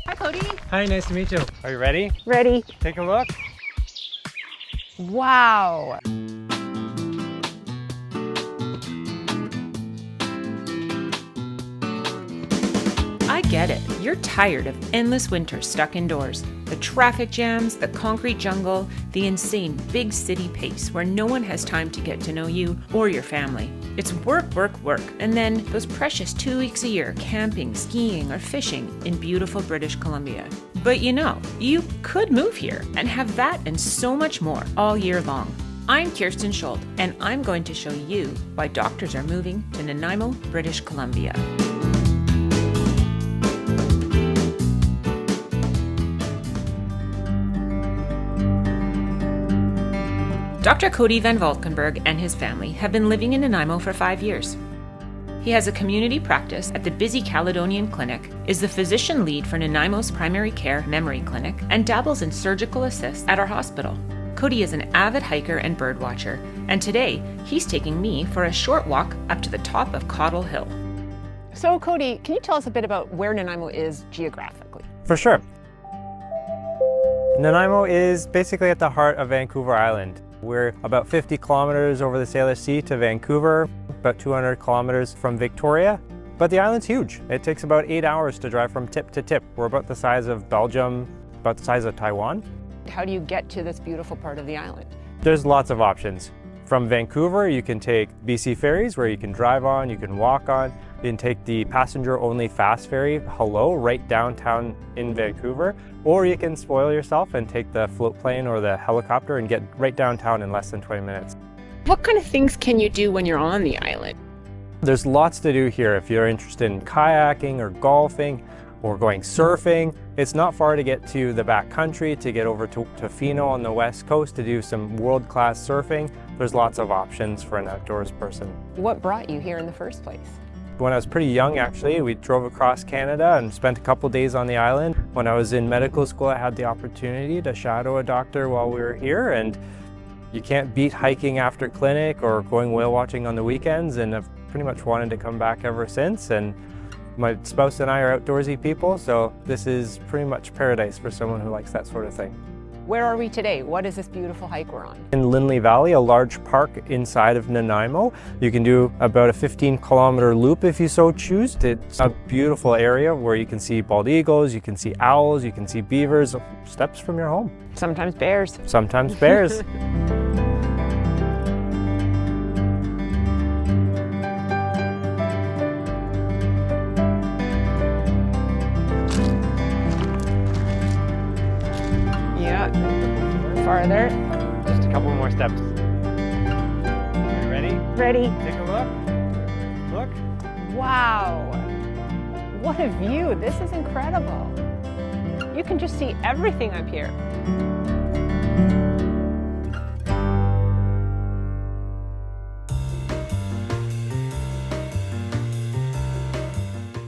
Hi, Cody. Hi, nice to meet you. Are you ready? Ready. Take a look. Wow. I get it. You're tired of endless winter stuck indoors. The traffic jams, the concrete jungle, the insane big city pace where no one has time to get to know you or your family. It's work, work, work, and then those precious 2 weeks a year camping, skiing, or fishing in beautiful British Columbia. But you could move here and have that and so much more all year long. I'm Kirsten Schuld, and I'm going to show you why doctors are moving to Nanaimo, British Columbia. Dr. Cody Van Valkenburg and his family have been living in Nanaimo for 5 years. He has a community practice at the busy Caledonian Clinic, is the physician lead for Nanaimo's primary care memory clinic, and dabbles in surgical assists at our hospital. Cody is an avid hiker and bird watcher, and today he's taking me for a short walk up to the top of Cottle Hill. So, Cody, can you tell us a bit about where Nanaimo is geographically? For sure. Nanaimo is basically at the heart of Vancouver Island. We're about 50 kilometers over the Salish Sea to Vancouver, about 200 kilometers from Victoria. But the island's huge. It takes about 8 hours to drive from tip to tip. We're about the size of Belgium, about the size of Taiwan. How do you get to this beautiful part of the island? There's lots of options. From Vancouver, you can take BC ferries where you can drive on, you can walk on. You can take the passenger-only fast ferry, Hello, right downtown in Vancouver. Or you can spoil yourself and take the float plane or the helicopter and get right downtown in less than 20 minutes. What kind of things can you do when you're on the island? There's lots to do here if you're interested in kayaking or golfing or going surfing. It's not far to get to the back country, to get over to Tofino on the west coast to do some world-class surfing. There's lots of options for an outdoors person. What brought you here in the first place? When I was pretty young, actually, we drove across Canada and spent a couple days on the island. When I was in medical school, I had the opportunity to shadow a doctor while we were here, and you can't beat hiking after clinic or going whale watching on the weekends, and I've pretty much wanted to come back ever since. And my spouse and I are outdoorsy people, so this is pretty much paradise for someone who likes that sort of thing. Where are we today? What is this beautiful hike we're on? In Lindley Valley, a large park inside of Nanaimo. You can do about a 15-kilometer loop if you so choose. It's a beautiful area where you can see bald eagles, you can see owls, you can see beavers, steps from your home. Sometimes bears. Sometimes bears. Farther. Just a couple more steps. Are you ready? Ready. Take a look. Look. Wow. What a view. This is incredible. You can just see everything up here.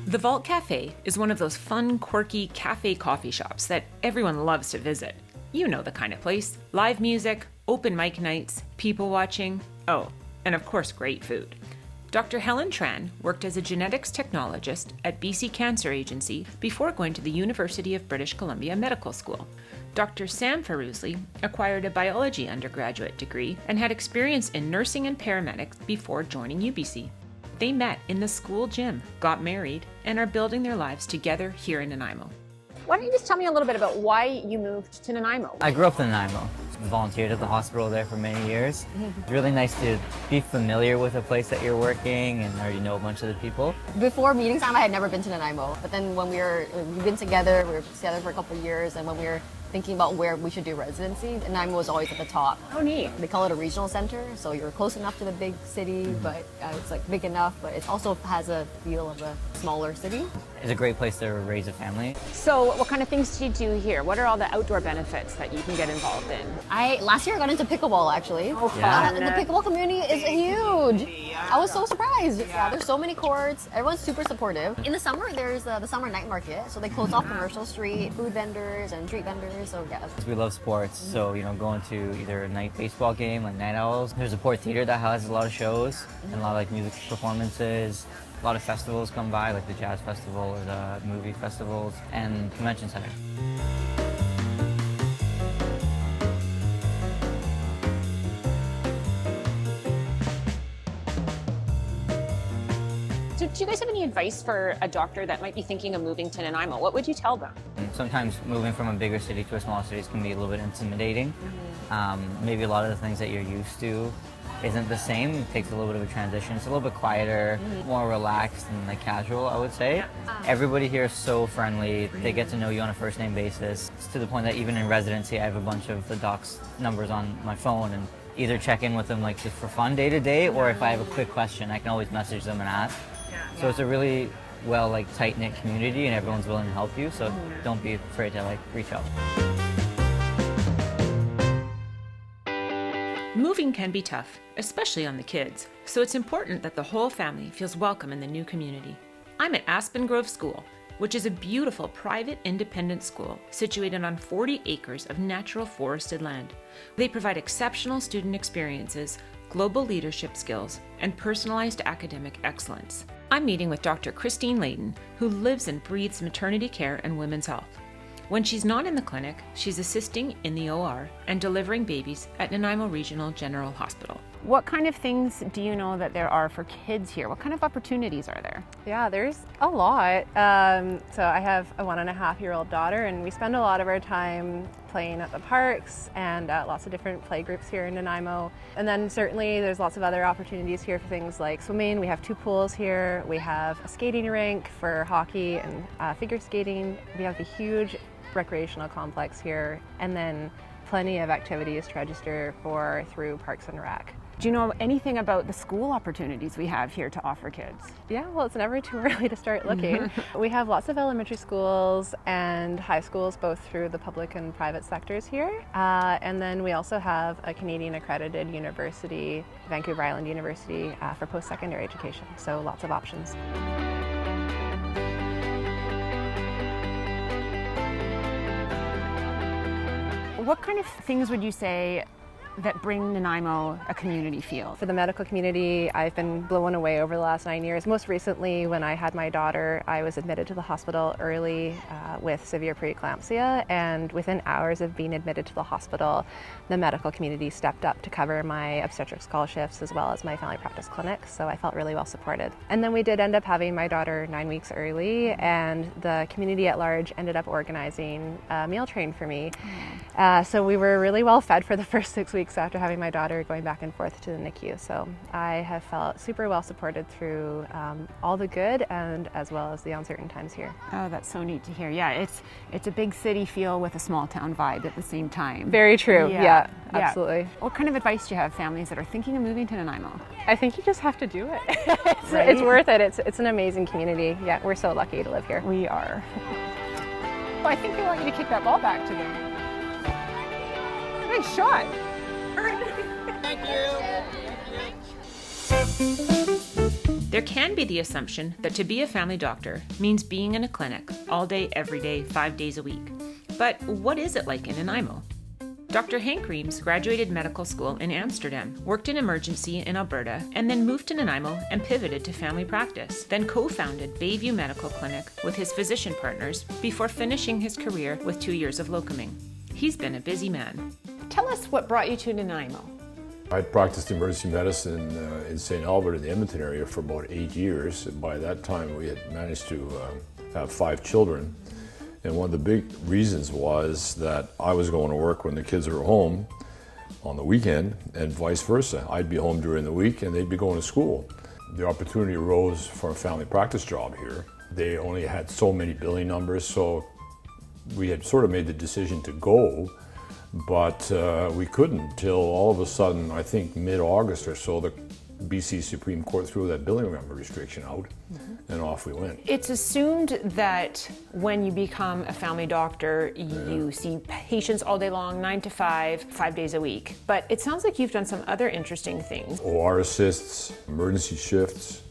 The Vault Cafe is one of those fun, quirky cafe coffee shops that everyone loves to visit. You know the kind of place. Live music, open mic nights, people watching, oh, and of course great food. Dr. Helen Tran worked as a genetics technologist at BC Cancer Agency before going to the University of British Columbia Medical School. Dr. Sam Feruzli acquired a biology undergraduate degree and had experience in nursing and paramedics before joining UBC. They met in the school gym, got married, and are building their lives together here in Nanaimo. Why don't you just tell me a little bit about why you moved to Nanaimo? I grew up in Nanaimo. Volunteered at the hospital there for many years. It's really nice to be familiar with a place that you're working and already know a bunch of the people. Before meeting time, I had never been to Nanaimo. But then when we've been together, we were together for a couple of years, and when we were thinking about where we should do residency, Nanaimo was always at the top. Oh, neat. They call it a regional center, so you're close enough to the big city, but it's like big enough, but it also has a feel of a smaller city. It's a great place to raise a family. So what kind of things do you do here? What are all the outdoor benefits that you can get involved in? Last year I got into pickleball actually. Oh, fun. The pickleball community is huge. I was so surprised. Yeah, there's so many courts. Everyone's super supportive. In the summer, there's the summer night market, so they close off Commercial Street, food vendors and street vendors. So yeah. We love sports, so going to either a night baseball game like Night Owls. There's a Port Theater that has a lot of shows and a lot of like music performances. A lot of festivals come by, like the jazz festival or the movie festivals and convention center. So do you guys have any advice for a doctor that might be thinking of moving to Nanaimo? What would you tell them? And sometimes moving from a bigger city to a smaller city can be a little bit intimidating. Maybe a lot of the things that you're used to isn't the same. It takes a little bit of a transition. It's a little bit quieter, more relaxed and like casual, I would say. Everybody here is so friendly. They get to know you on a first name basis. It's to the point that even in residency, I have a bunch of the doc's numbers on my phone and either check in with them like just for fun day to day, or if I have a quick question, I can always message them and ask. So it's a really well like tight-knit community and everyone's willing to help you, so don't be afraid to like reach out. Moving can be tough, especially on the kids, so it's important that the whole family feels welcome in the new community. I'm at Aspen Grove School, which is a beautiful private independent school situated on 40 acres of natural forested land. They provide exceptional student experiences, global leadership skills, and personalized academic excellence. I'm meeting with Dr. Christine Layton, who lives and breathes maternity care and women's health. When she's not in the clinic, she's assisting in the OR and delivering babies at Nanaimo Regional General Hospital. What kind of things do you know that there are for kids here? What kind of opportunities are there? Yeah, there's a lot. So I have a 1.5-year-old daughter, and we spend a lot of our time playing at the parks and lots of different play groups here in Nanaimo. And then certainly there's lots of other opportunities here for things like swimming. We have 2 pools here. We have a skating rink for hockey and figure skating. We have a huge recreational complex here, and then plenty of activities to register for through Parks and Rec. Do you know anything about the school opportunities we have here to offer kids? Yeah, well, it's never too early to start looking. We have lots of elementary schools and high schools, both through the public and private sectors here. And then we also have a Canadian accredited university, Vancouver Island University, for post-secondary education. So lots of options. What kind of things would you say that bring Nanaimo a community feel? For the medical community, I've been blown away over the last 9 years. Most recently, when I had my daughter, I was admitted to the hospital early with severe preeclampsia, and within hours of being admitted to the hospital, the medical community stepped up to cover my obstetrics call shifts as well as my family practice clinic, so I felt really well supported. And then we did end up having my daughter 9 weeks early, and the community at large ended up organizing a meal train for me. So we were really well fed for the first 6 weeks after having my daughter, going back and forth to the NICU. So I have felt super well supported through all the good and as well as the uncertain times here. Oh, that's so neat to hear. Yeah, it's a big city feel with a small town vibe at the same time. Very true. Yeah, absolutely. What kind of advice do you have families that are thinking of moving to Nanaimo? I think you just have to do it. It's worth it. It's an amazing community. Yeah, we're so lucky to live here. We are. Well, I think they want you to kick that ball back to them. Nice shot. Thank you. There can be the assumption that to be a family doctor means being in a clinic all day, every day, 5 days a week. But what is it like in Nanaimo? Dr. Hank Reams graduated medical school in Amsterdam, worked in emergency in Alberta, and then moved to Nanaimo and pivoted to family practice, then co-founded Bayview Medical Clinic with his physician partners before finishing his career with 2 years of locuming. He's been a busy man. Tell us what brought you to Nanaimo. I'd practiced emergency medicine in St. Albert in the Edmonton area for about 8 years. And by that time, we had managed to have 5 children. And one of the big reasons was that I was going to work when the kids were home on the weekend and vice versa. I'd be home during the week and they'd be going to school. The opportunity arose for a family practice job here. They only had so many billing numbers, so we had sort of made the decision to go, but we couldn't till all of a sudden, I think mid-August or so, the BC Supreme Court threw that billing number restriction out, and off we went. It's assumed that when you become a family doctor, you see patients all day long, 9 to 5, 5 days a week. But it sounds like you've done some other interesting things. OR assists, emergency shifts.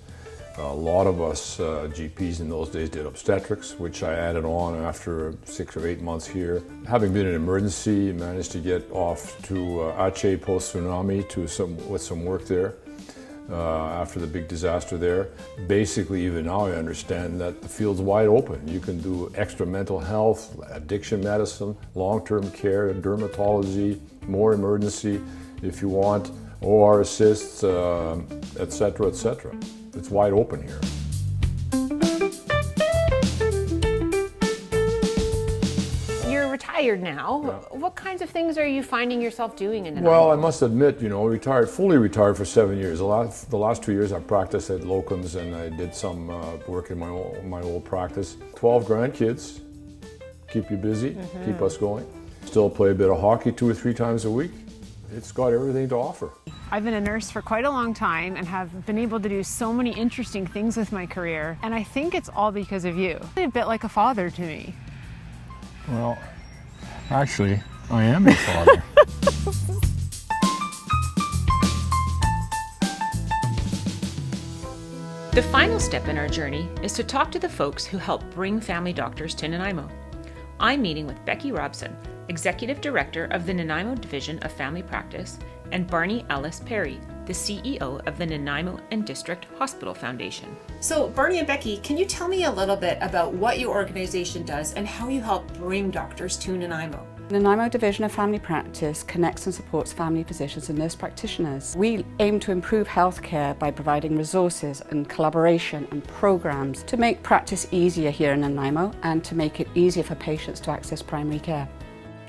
A lot of us GPs in those days did obstetrics, which I added on after 6 or 8 months here. Having been in emergency, managed to get off to Aceh post-tsunami with some work there. after the big disaster there. Basically, even now I understand that the field's wide open. You can do extra mental health, addiction medicine, long-term care, dermatology, more emergency if you want, OR assists, etc., etc. It's wide open here. You're retired now. Yeah. What kinds of things are you finding yourself doing in Nanaimo? Well, I must admit, fully retired for 7 years. The last 2 years I practiced at locums and I did some work in my old practice. 12 grandkids, keep you busy, keep us going. Still play a bit of hockey 2 or 3 times a week. It's got everything to offer. I've been a nurse for quite a long time and have been able to do so many interesting things with my career. And I think it's all because of you. You're a bit like a father to me. Well, actually, I am your father. The final step in our journey is to talk to the folks who help bring family doctors to Nanaimo. I'm meeting with Becky Robson, Executive Director of the Nanaimo Division of Family Practice, and Barney Ellis Perry, the CEO of the Nanaimo and District Hospital Foundation. So, Barney and Becky, can you tell me a little bit about what your organization does and how you help bring doctors to Nanaimo? The Nanaimo Division of Family Practice connects and supports family physicians and nurse practitioners. We aim to improve healthcare by providing resources and collaboration and programs to make practice easier here in Nanaimo and to make it easier for patients to access primary care.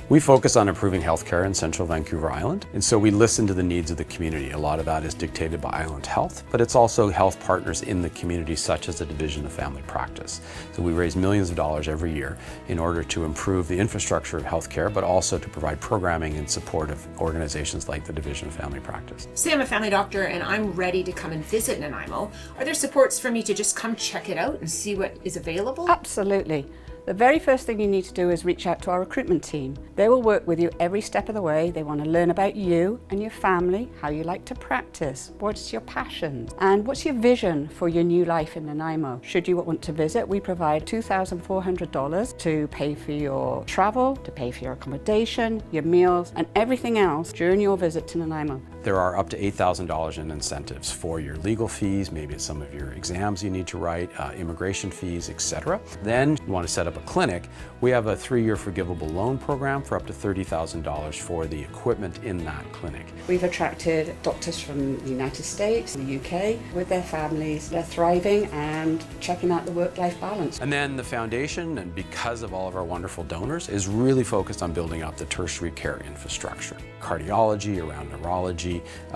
We focus on improving healthcare in central Vancouver Island, and so we listen to the needs of the community. A lot of that is dictated by Island Health, but it's also health partners in the community such as the Division of Family Practice. So we raise millions of dollars every year in order to improve the infrastructure of healthcare, but also to provide programming and support of organizations like the Division of Family Practice. Say I'm a family doctor and I'm ready to come and visit Nanaimo. Are there supports for me to just come check it out and see what is available? Absolutely. The very first thing you need to do is reach out to our recruitment team. They will work with you every step of the way. They want to learn about you and your family, how you like to practice, what's your passion, and what's your vision for your new life in Nanaimo. Should you want to visit, we provide $2,400 to pay for your travel, to pay for your accommodation, your meals, and everything else during your visit to Nanaimo. There are up to $8,000 in incentives for your legal fees, maybe it's some of your exams you need to write, immigration fees, etc. Then you want to set up a clinic. We have a 3-year forgivable loan program for up to $30,000 for the equipment in that clinic. We've attracted doctors from the United States, the UK, with their families. They're thriving and checking out the work-life balance. And then the foundation, and because of all of our wonderful donors, is really focused on building up the tertiary care infrastructure. Cardiology, around neurology,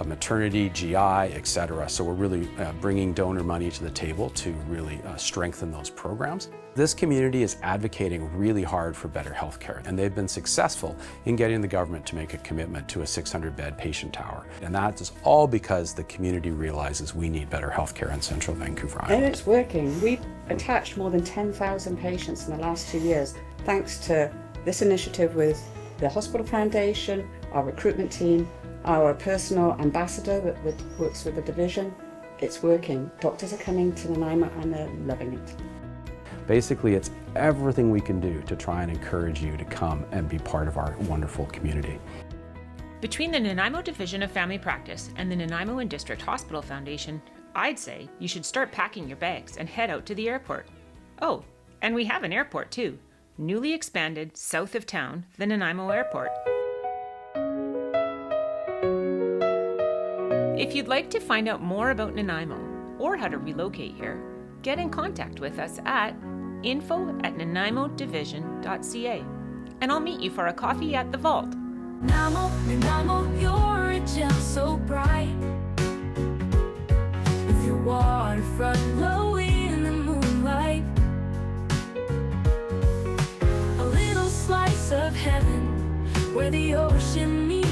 maternity, GI, etc. So we're really bringing donor money to the table to really strengthen those programs. This community is advocating really hard for better healthcare, and they've been successful in getting the government to make a commitment to a 600-bed patient tower. And that is all because the community realizes we need better healthcare in central Vancouver Island. And it's working. We've attached more than 10,000 patients in the last 2 years, thanks to this initiative with the Hospital Foundation, our recruitment team, our personal ambassador that works with the division. It's working. Doctors are coming to Nanaimo and they're loving it. Basically, it's everything we can do to try and encourage you to come and be part of our wonderful community. Between the Nanaimo Division of Family Practice and the Nanaimo and District Hospital Foundation, I'd say you should start packing your bags and head out to the airport. Oh, and we have an airport too. Newly expanded south of town, the Nanaimo Airport. If you'd like to find out more about Nanaimo or how to relocate here, get in contact with us at info@nanaimodivision.ca, and I'll meet you for a coffee at the Vault. Nanaimo, Nanaimo, you're a gem so bright. With your waterfront glowing in the moonlight. A little slice of heaven where the ocean meets